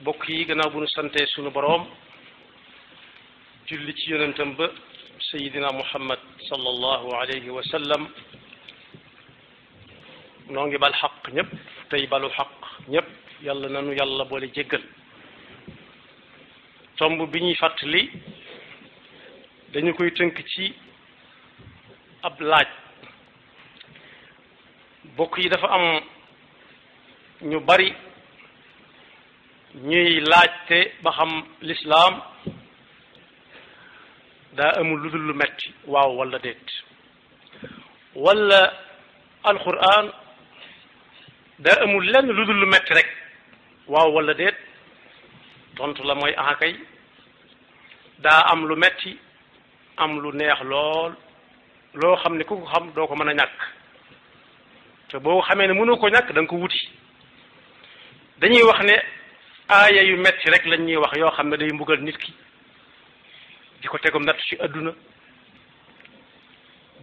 bokk yi gannaaw bu nu santee sunu boroom julli ci yonentam ba sayidina muhammad sallallahu alayhi wa sallam noo ngi bal xaq ñëpp tey balu xaq ñëpp yàlla nanu yàlla boole jéggal tomb bi ñuy fàttali dañu koy tënk ci ab laaj bokk yi dafa am ñu bari ñuy laajte ba xam lislaam daa amul lu dul lu metti waaw wala déet wala alquran daa amul lenn lu dul lu metti rek waaw wala déet tontu la mooy axakay daa am lu metti am lu neex lool loo xam ne ku ko xam doo ko mën a ñàkk te boo xamee ne mënoo ko ñàkk da nga ko wuti dañuy wax ne aaya yu metti rek lañ ñuy wax yoo xam ne day mbugal nit ki di ko tegum natt ci adduna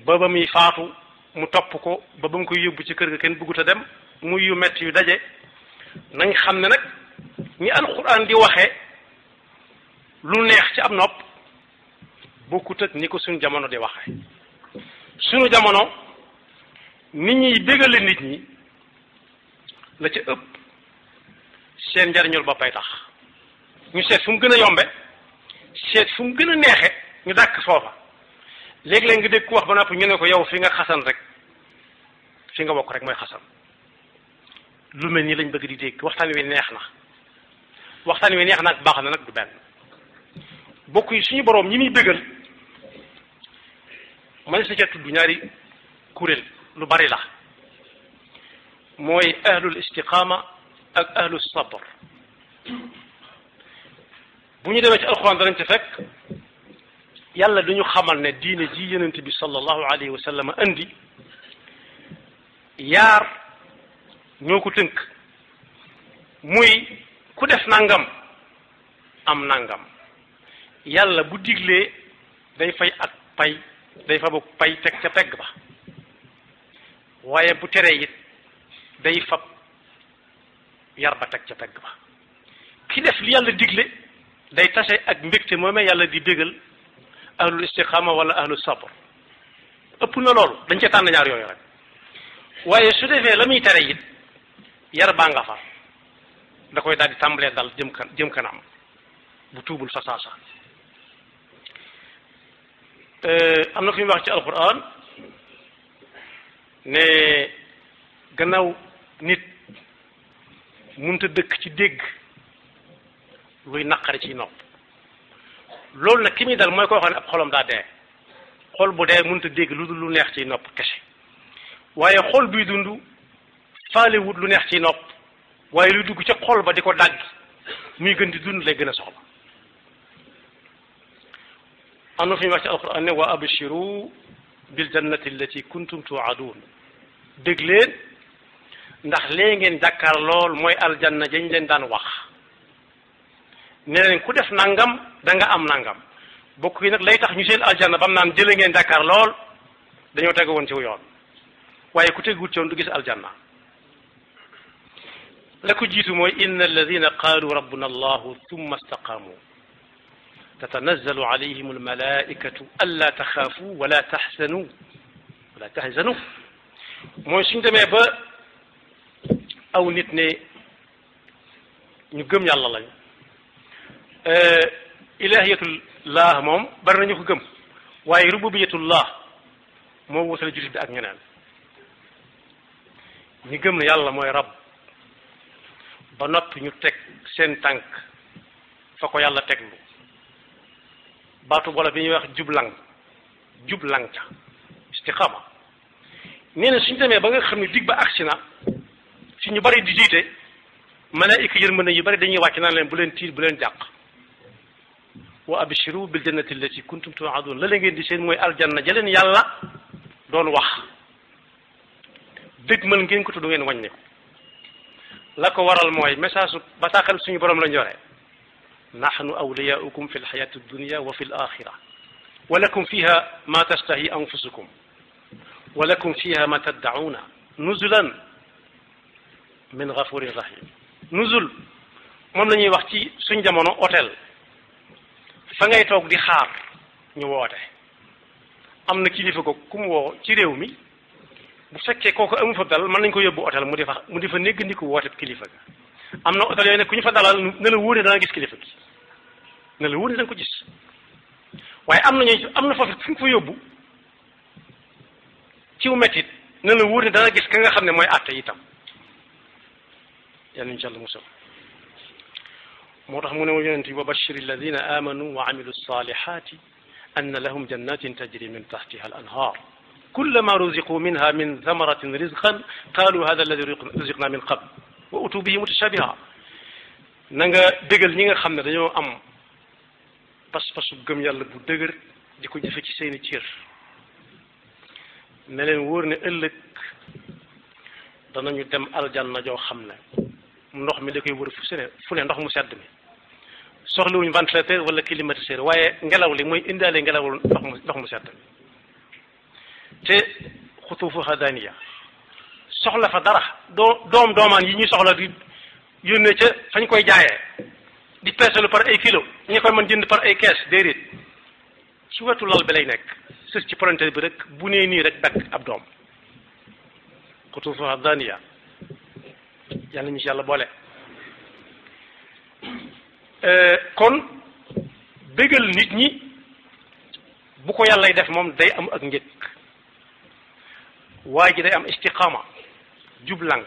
ba ba muy faatu mu topp ko ba ba mu koy yóbbu ci kër ga kenn bëggut a dem muy yu metti yu daje nañ xam ne nag ñi alxuraan di waxee lu neex ci ab nopp bokkut ak ni ko suñu jamono di waxee suñu jamono nit ñuy bégale nit ñi la ca ëpp seen njariñul boppay tax ñu seet fu mu gën a yombe seet fu mu gën a neexe ñu dàkk foofa léegi-léeg nga dégg ku wax ba noppi ñu ne ko yow fi nga xasan rek fi nga bokk rek mooy xasan lu mel nii lañ bëgg di dégg waxtaan wi neex na waxtaan wi neex na ak baax na nag du benn bokk yi suñu boroom ñi muy bëggal man sa ca tudd ñaari kuréel lu bari la mooy ahlul istiqaama ak ahlus sabr bu ñu demee ci alxuraan danañ ci fekk yàlla dañu xamal ne diine ji yonent bi sallallahu alayhi wa sallam andi yaar ñoo ko tënk muy ku def nangam am nangam yàlla bu diglee day fay ak pay day fa bu pay teg ca pegg ba waaye bu teree it day fab yar ba teg ca pegg ba ki def li yàlla digle day tase ak mbégte moomee yàlla di bégal ahlul istiqaama wala ahlul sabr ëpp na loolu dañ ca tànn ñaar yooyu rek waaye su defee la muy tere it yar baa nga fa da koy daal di tàmbalee dal jëm kanam bu tuubul fa saasa am na fu ñu wax ci alquran ne gannaaw nit munta dëkk ci dégg luy naqari ci nopp loolu nag ki muy dal mooy koo xam ne ab xolam daa dee xol bu dee munta dégg lu dul lu neex ci nopp kese waaye xol buy dund faalewut lu neex ci nopp waaye luy dugg ca xol ba di ko dàgg muy gën di dund lay gën a soxla am na fi ñu wax ci alquran ne wa abshiru bil jannati allati kuntum tuadun dégg leen ndax lee ngeen jàkkaar lool mooy aljanna jañ leen daan wax ne leen ku def nangam da nga am nangam bokk yi nag lay tax ñu seen aljanna bam naan jële ngeen jàkkaar lool dañoo tegu woon ci yoon waaye ku teguwut ci woon du gis aljanna la ko jiitu mooy inna alladina qaalu rabbuna allahu thumma istaqaamu tatanazzalu alayhim almalaikatu alla taxaafu wala taxzanu mooy suñ demee ba aw nit ne ñu gëm yàlla lañ ilahiyatullah moom bari nañu ko gëm waaye rububiyatullah moo wutale jullit bi ak ñeneen ñi gëm ne yàlla mooy rab ba noppi ñu teg seen tànk fa ko yàlla teglu baatu boole bi ñuy wax jublang ca istiqaama nee na suñu demee ba nga xam ne dig ba agsi na si ñu bari di jiite malaayika yërmande yu bari dañuy wàcc naan leen bu leen tiit bu leen jàq wa abshiru bil jannati allati kuntum tu'adun la ngeen di seen mooy aljanna ja leen yàlla doon wax dëgg mal ngeen ko tudd ngeen wàññi ko la ko waral mooy message su bataaxal suñu borom lañ yore nahnu awliyaukum fi lxayati dunya wa fi l axira wa lakum fiha ma tastahi anfusukum wa lakum fiha ma taddauna nuzulan min gafurin rahim nuzul moom la ñuy wax ci suñ jamono hôtel fa ngay toog di xaar ñu woote am na kilifa ko ku mu woo ci réew mi bu fekkee kooku amu fa dal mën nañ ko yóbbu hôtel mu di fa néggandiku woote kilifa ga am na hôtel yooyu nag ku ñu fa dalal ne la wóore dana gis kilifa gi ne la wóore danga ko gis waaye am na foofu fu nga fa yóbbu ciw mettit ne la wóor ne dana gis ka nga xam ne mooy àtte itam yàlla insha allah musal moo tax mu ne ma yonent bi wa bashir alladina amanu wa amilu salihati anna lahum jannatin tajri min tahtiha al anhar kullama ruziqu minha min thamaratin rizqan qalu hada alladi ruziqna min qabl wa utu bihi mutashabiha na nga dégal ñi nga xam ne dañoo am pas-pasu gëm yàlla bu dëgër di ko jëfe ci seeni cër ne leen wóor ne ëllëg danañu dem aljanna joo xam ne ndox mi da koy wër fu ne ndox mu sedd mi soxlawuñu ventilateur wala climatiseur waaye ngelaw li mooy indaale ngelawul ndox mu sedd mi te xutuufuha daaniya soxla fa dara doomaan yi ñuy soxla di yónnee ca fañ koy jaayee di peesalu par ay kilo ñi koy mën jënd par ay kees déedéet ci wetu lal bi lay nekk sës ci parenté bi rek bu nee nii rek dakk ab doom xutuufuha daaniya yàlla ñu ci yàlla boole kon bégal nit ñi bu ko yàllay def moom day am ak njëkk waa ji day am istiqaama jublang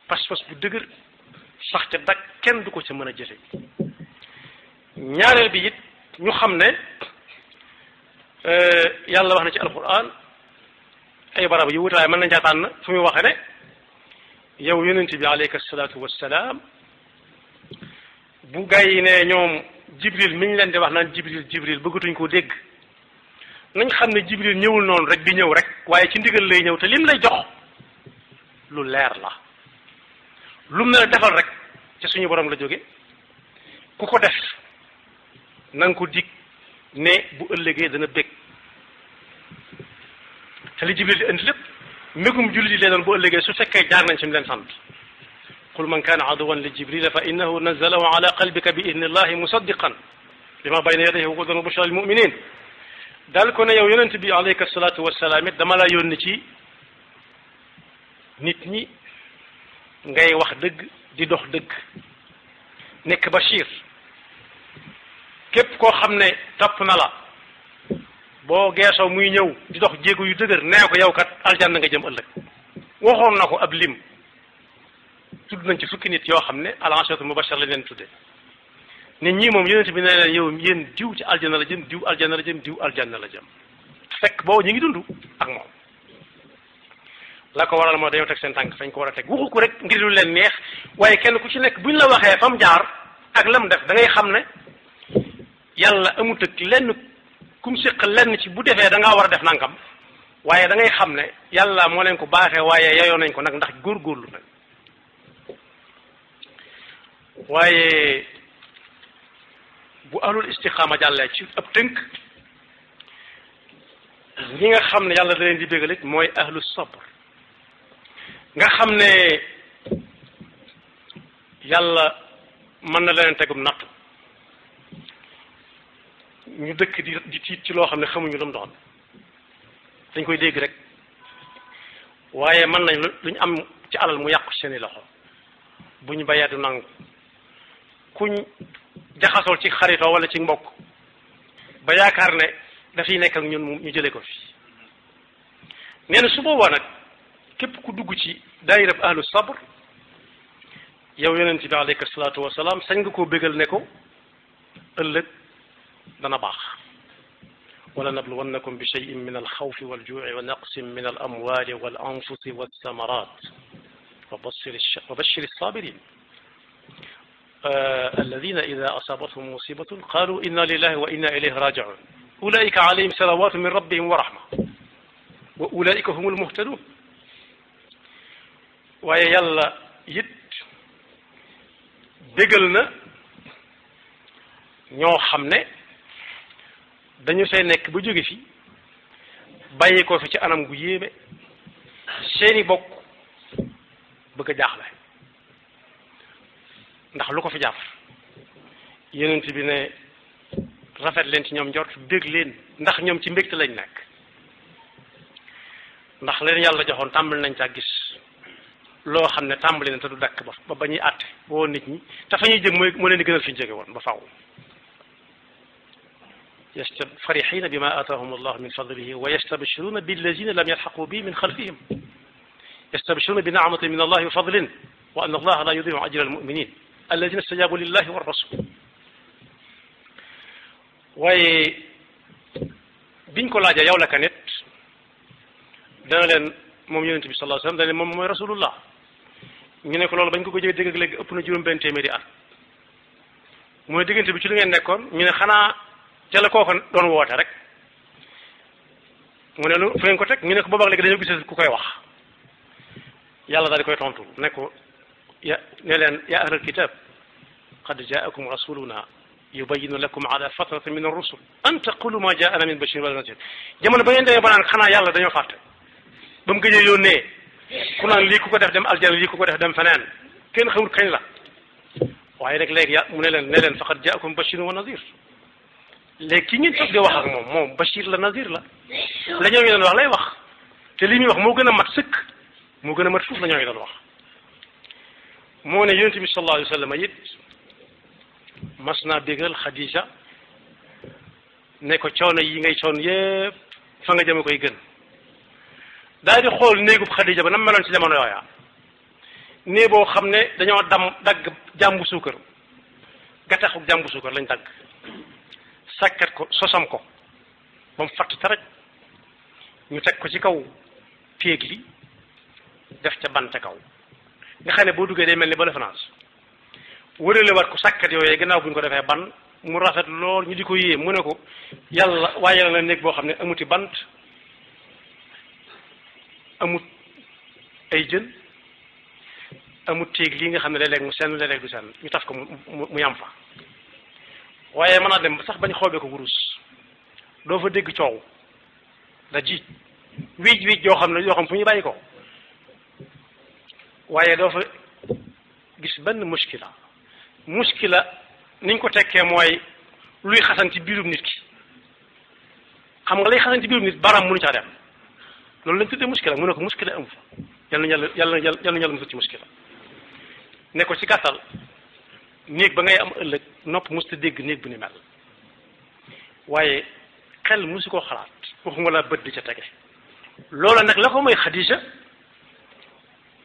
pas-pas bu dëgër sax ca dak kenn du ko ca mën a jëfe ñaareel bi it ñu xam ne yàlla wax na ci alquran ay barab yu wutaay mën nañ caa tànn fu muy waxe ne yow yonent bi alayka salaatu wassalaam bu gay yi ne ñoom jibril mi ñu leen di wax naan jibril bëggatuñ koo dégg nañ xam ne jibril ñëwul noonu rek di ñëw rek waaye ci ndigal lay ñëw te lim lay jox lu leer la lum ne la defal rek ci suñu borom la jóge ku ko def na nga ko dig ne bu ëllëgee dana bég te li jibril di indi lépp mbégum jullit yi lee doon bu ëllëgee su fekkee jaar nañ ci mu leen sant qul man kaana aduwan li jibrila fa innahu nazalahu ala qalbika bi idni llahi musaddiqan lima bayna yadayhi wa hudan wa bushra lil muminin daal ko ne yow yonent bi alayka salaatu wassalaam it dama la yónni ci nit ñi ngay wax dëgg di dox dëgg nekk bashir képp koo xam ne topp na la boo geesoo muy ñëw di dox jéego yu dëgër nee ko yow kat aljanna nga jëm ëllëg waxoon na ko ab lim tudd nañ ci fukki nit yoo xam ne al-asharatul mubashshar lañ leen tudde nit ñi moom yonent bi nee leen yow yéen diw ci aljanna la jëm diw aljanna la jëm diw aljanna la jëm fekk boobu ñu ngi dund ak moom la ko waral moo dañoo teg seen tànk fañ ko war a teg waxu ko rek ngir lu leen neex waaye kenn ku ci nekk buñ la waxee fa mu jaar ak lam def da ngay xam ne yàlla amut ak lenn kum séq lenn ci bu defee da ngaa war a def nangam waaye da ngay xam ne yàlla moo leen ko baaxee waaye yeyoo nañ ko nag ndax góorgóorlu nag waaye bu ahlul istiqaama jàllee ci ab tënk ñi nga xam ne yàlla da leen di bégalit mooy ahlu sabr nga xam ne yàlla mën na leen tegum nattu ñu dëkk di tiit ci loo xam ne xamuñu lu mu doon dañ koy dégg rek waaye mën nañ lu ñu am ci alal mu yàqu seeni loxo bu ñu bayee du nangu kuñ jaxasool ci xaritoo wala ci mbokk ba yaakaar ne dafay nekk ak ñun ñu jëlee ko fi nee na su boobaa nag képp ku dugg ci daayirab ahlu sabr yow yonent bi alayka salaatu wasalaam sañ nga koo bégal ne ko ëllëg dana baax wala nabluwannakum bi cheyin min alxawfi waljuuci wa naqsin min alamwali wal anfusi walthamarat wa bashir alsabirin alladina ida asabathum musibatun qalu inna lillahi wa inna ilayhi rajiun ulaika alayhim salawatu min rabbihim wa rahma wa ulaika hum almuhtadun waaye yàlla it déggal na ñoo xam ne dañu say nekk ba jóge fi bàyyi ko fi ci anam gu yéeme seeni bokk bëgg a jaaxle ndax lu ko fi jaar yonent bi ne rafet leen ci ñoom njort bég leen ndax ñoom ci mbégte lañ nekk ndax leen yàlla joxoon tàmbali nañ caa gis loo xam ne tàmbali na te du dakk ba ñuy àtte woo nit ñi te fa ñuy jëm moo leen di gënal fi ñu jóge woon ba faaw farihina bima aataahum allahu min fadlihi wa yastabshiruna billazina lam yalhaqu bi min xalfihim yastabshiruna bi ni'matin min allahi wa fadlin wa anna allaha la yudiu ajra almuminin allazina stajabu lillahi wa rasul waaye biñ ko laajee yow la ka nit dana leen moom yonente bi sallallahu alayhi wasallam dana leen moom mooy rasulullah ñu ne ko loolu bañ ko jëlee dégg ak léegi ëpp na juróom-benn téeméeri at mooy diggante bi ci lu ngeen nekkoon ñu ne xanaa ca la kooku doon woote rek mu ne lu fu ngeen ko teg ñu ne ko boobaag léegi dañoo gis ku koy wax yàlla daal di koy tontu ne ko ne leen ya ahlal kitab qad jaakum rasuluna yubayyinu lakum ala fatratin min ar-rusul an taqulu ma jaana min bashirin wala nadhir jamono ba ngeen demee ba naan xanaa yàlla dañoo fàtte ba mu gëjee yónnee ku naan lii ku ko def dem aljana lii ku ko def dem feneen kenn xamul kañ la waaye nag léegi mu ne leen faqad jaakum bashirun wa nadhir léegi ki ngeen toog di wax ak moom bashir la nadhir la ñoo ngi doon wax lay wax te li muy wax moo gën a mat sëkk moo gën a mat fuuf la ñoo ngi doon wax moo ne yonent bi sallallahu alayhi wa sallam it mas naa bégal Xadija ne ko coono yi ngay coon yépp fa nga jëme koy gën daal di xool néegub Xadija ba nam meloon ci jamono yooya nee boo xam ne dañoo dagg jàmbu suukar gattaxu jàmbu suukar lañ dagg sakkat ko sosam ko ba mu fatt taraj ñu teg ko ci kaw téeg li def ca bante kaw nga xam ne boo duggee day mel ni ba France wërale war ko sakkat yooyee gannaaw bu ñu ko defee ban mu rafet lool ñu di ko yéem mu ne ko yàlla waaye la néeg boo xam ne amuti bant amut ay jën amut téeg lii nga xam ne léeg-léeg mu senn léeg-léeg du senn ñu taf ko mu yam fa waaye mën naa dem sax bañ xoobee ko wurus doo fa dégg coow da jiij wiij yoo xam ne yoo xam fu ñuy bàyyi ko waaye doo fa gis benn muskila niñ ko tekkee mooy luy xasan ci biirum nit ki xam nga lay xasan ci biirum nit baram mënu caa dem loolu lañ tuddee muskila mu ne ko muskila amu fa yàlla na mu ci muskila ne ko ci gàttal néeg ba ngay am ëllëg nopp musta dégg néeg bu ni mel waaye xel musu ko xalaat waxuma la bët di ca tege loola nag la ko mooy Xadija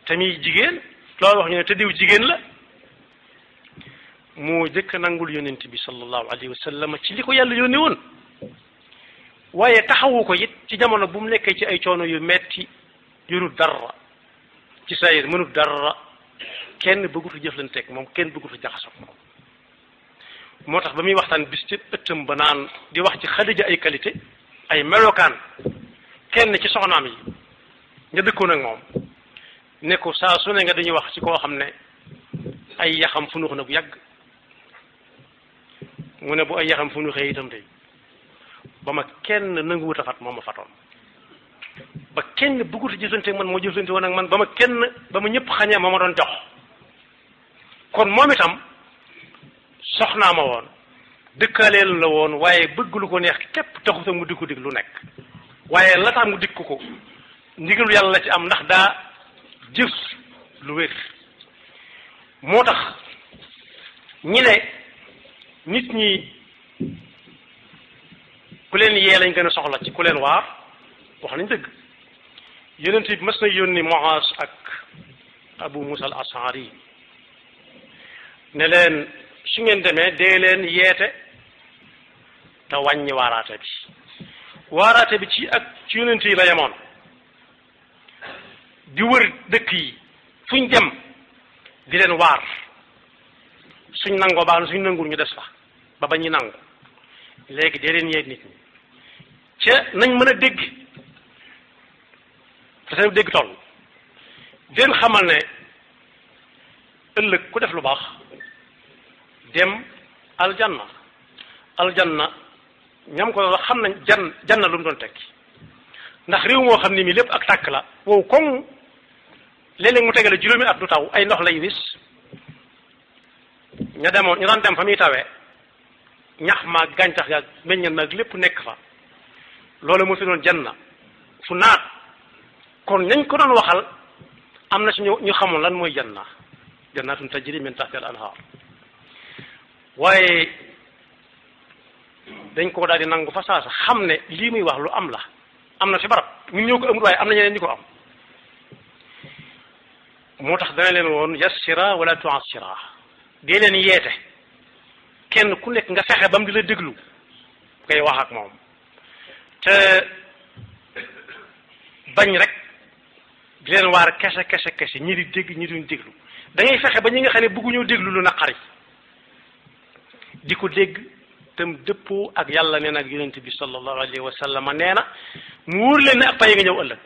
te muy jigéen loolu wax ñu ne te diw jigéen la moo jëkk nangul yonent bi sallallahu alayhi wa sallam ci li ko yàlla yónni woon waaye taxawu ko it ci jamono bu mu nekkee ci ay coono yu metti yorul dara ci sayir mënul dara kenn bëggutu jëflanteeg moom kenn bëggutu jaxasoo moom moo tax ba muy waxtaan bis ci ëttam ba naan di wax ci Xadija ay qualité ay melokaan kenn ci soxnaam yi nga dëkkoon ak moom ne ko saa su ne nga dañuy wax ci koo xam ne ay yaxam funux na bu yàgg mu ne bu ay yaxam funuxee itam tey ba ma kenn nanguwut a fat moom ma fatoon ba kenn bëggut a jëflanteeg man moo jëflante woon ak man ba ma ñëpp xañee moo ma doon jox kon moom itam soxnaa ma woon dëkkaaleel la woon waaye bëgg lu ko neex képp taxuta mu dikku dig lu nekk waaye la tax mu dikk ko ndigalu yàlla la ci am ndax daa jëf lu wér moo tax ñi ne nit ñi ku leen yee lañ gën a soxla ci ku leen waar wax nañ dëgg yonent bi mas na yónni Muaz ak Abu Musa al Ashari ne leen su ngeen demee dee leen yeete te wàññi waaraate bi ci yonent yi la yemoon di wër dëkk yi fuñ dem di leen waar suñ nangoo baax na suñ nanguwul ñu des fa ba ba ñuy nangu léegi dee leen yeeg nit ñi ca nañ mën a dégg te seen dégg toll di leen xamal ne ëllëg ku def lu baax dem aljanna ñam ko wax xam nañ janna lu mu doon tekki ndax réew moo xam ne mi lépp ak tàkk la wow koŋ léeg-léeg mu tegale juróomi at du taw ay ndox lay wis ña demoon ñu daan dem fa muy tawee ñax maag gàncax ga meññal maag lépp nekk fa loolu moo fi doon janna fu naat kon ñañ ko doon waxal am na ci ñu xamoon lan mooy janna jannatun tajri min tahtiha al anhar waaye dañ ko daal di nangu fa saasa xam ne lii muy wax lu am la am na fi barab ñun ñoo ko amul waaye am na ñeneen ñu ko am moo tax dana leen woon yassira wala tu'assira dee leen yeete kenn ku nekk nga fexe ba mu di la déglu koy wax ak moom te bañ rek di leen waar kese ñi di dégg ñi duñ déglu da ngay fexe ba ñi nga xam ne bëgguñoo déglu lu naqari di ko dégg tam dëppoo ak yàlla nee na ak yonent bi sallallahu alayhi wa sallam nee na mu wóor leen ne ak pay nga ñëw ëllëg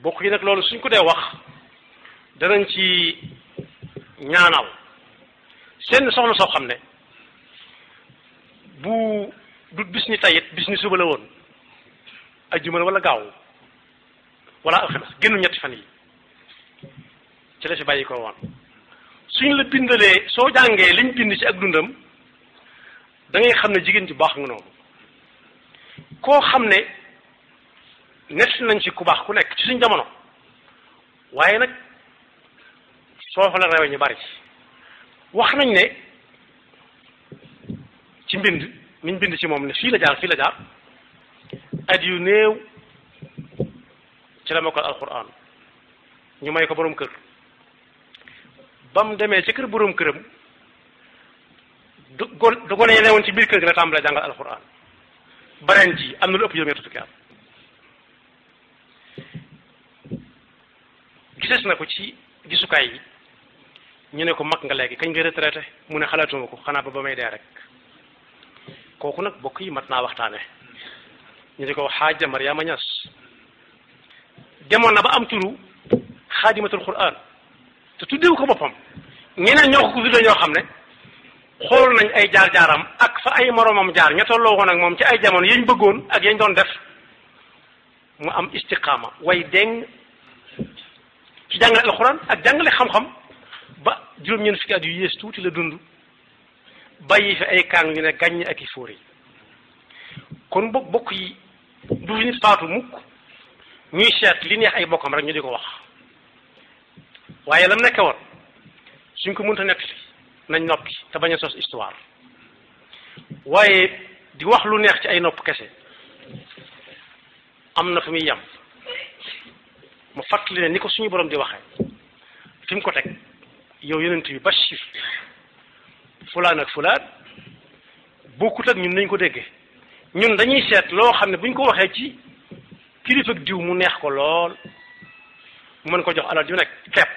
bokk yi nag loolu suñ ko dee wax danañ ci ñaanal seen soxna soo xam ne bu du bis ni tayit bis ni suba la woon ajjuma la wala gaaw wala alxames génnu ñetti fan yi ci la fi bàyyi ko woon suñ la bindalee soo jàngee liñ bind ci ak dundam da ngay xam ne jigéen ji baax nga noonu koo xam ne nett nañ ci ku baax ku nekk ci suñ jamono waaye nag foofu la rewe ñu bari wax nañ ne ci mbind niñ bind ci moom ne fii la jaar at yu néew ci la mokkal alquran ñu may ko boroom kër ba mu demee ci kër boroom këram du gone yi ne woon ci biir kër gi la tàmbalee jàngal alquran bareen ji am na lu ëpp juróom-ñetti fukki at gisees na ko ci gisukaay yi ñu ne ko mag nga léegi kañ nga retraité mu ne xalaatuma ko xanaa ba may dee rek kooku nag bokk yi mat naa waxtaane ñu ne ko xaaja Mariama Ñas demoon na ba am turu xaadimatul Qur'an te tuddeewu ko boppam ñeneen ñoo ko tudde ñoo xam ne xool nañ ay jaar-jaaram ak fa ay moroomam jaar ña tolloo woon ak moom ci ay jamono yañ bëggoon ak yañ doon def mu am istiqaama way deng ci jàngale alxuraan ak jàngale xam-xam ba juróom-ñeent fukki at yu yées tuuti la dund bàyyi fi ay kaang ñu ne gàññ ak i fóor yi kon bokk yi du nit faatu mukk ñuy seet li neex ay bokkam rek ñu di ko wax waaye lam nekke woon suñ ko mënta nekk nañ noppi te bañ a sos histoire waaye di wax lu neex ci ay nopp kese am na fu muy yem mu fàttali ne ni ko suñu borom di waxee fi mu ko teg yow yonent bi bashir fulaan ak fulaan bokkut ak ñun nañ ko déggee ñun dañuy seet loo xam ne buñ ko waxee ci kilifa ak diw mu neex ko lool mu mën ko jox alal ju nekk kepp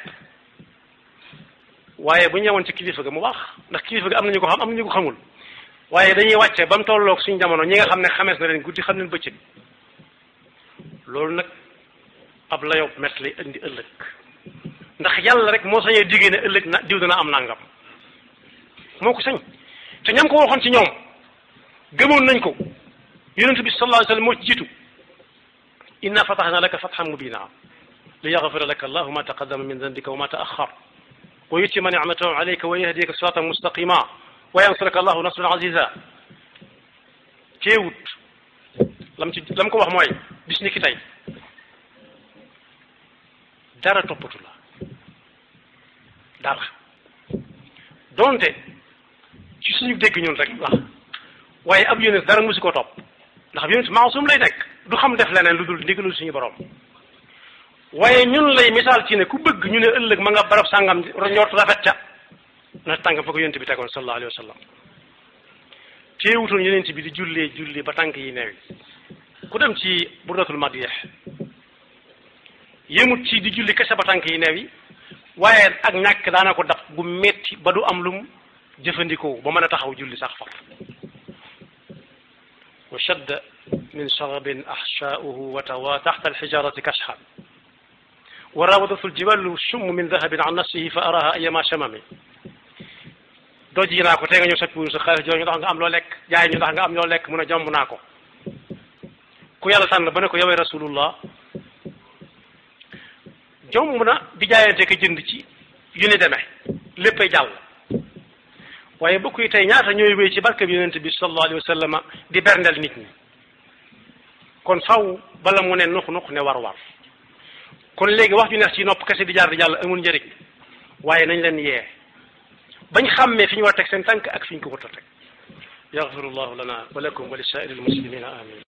waaye bu ñu ñëwoon ci kilifa ga mu wax ndax kilifa ga am nañu ko xam am nañu ko xamul waaye dañuy wàcce ba mu tolloog suñu jamono ñi nga xam ne xamees na leen guddi xam leen bëccëg loolu nag ab layob mett lay indi ëllëg ndax yàlla rek moo sañee diggée ne ëllëg na diw dana am nangam moo ko sañ te ñam ko waxoon ci ñoom gëmoon nañ ko yonent bi sallallahu alayhi wa sallam moo ci jiitu inna fatahna laka fathan mubina li yaghfira laka allahu ma taqaddama min dhanbika wa ma ta'akhkhar wa yutimma ni'matahu alayka wa yahdika siratan mustaqima wa yansuraka allahu nasran aziza teewut lam ko wax mooy bis ni ki tey dara toppatu la dara donte ci suñu dégg ñun rek wax waaye ab yonent dara musu ko topp ndax ab yonent maasum lay nekk du xam def leneen lu dul ndigalul suñu borom waaye ñun lay misaal ci ne ku bëgg ñu ne ëllëg ma nga barab sàngam njort rafet ca na tànk fa ko yonent bi tegoon sallallahu alayhi wa sallam teewutoon yonent bi di jullee ba tànk yi neewi ku dem ci burdatul madih yemut ci di julli kese ba tànk yi neewi waaye ak ñàkk daana ko dab gu metti ba du am lum jëfandikoo ba mën a taxaw julli sax far wa shadda min sharabin ahsha'uhu wa tawa taxta alxijarati kashhan wa rawadatu aljibalu shummu min dahabin an nafsihi fa araha ayama shamami doj yi naa ko tey nga ñëw soppi sa xaalis joo ñu tax nga am loo lekk jaay ñu tax nga am loo lekk mun a jomb naa ko ku yàlla tànn ba ne ko yowee rasulullah jomb na di jaayante ko jënd ci yu ni demee léppay jàll waaye bokk yi tey ñaata ñooy wéy ci barke bi yonent bi sallallahu alayhi wa sallam di berndeel nit ñi kon faw bala mu ne nux ne war kon léegi wax ju neex ci nopp kese di jaar di jàll amul njëriñ waaye nañ leen yee bañ xàmmee fi ñu war a teg seen tànk ak fi ñu ko war a teg yaxfirullahu lana wa lakum wa li saa'iril muslimina amin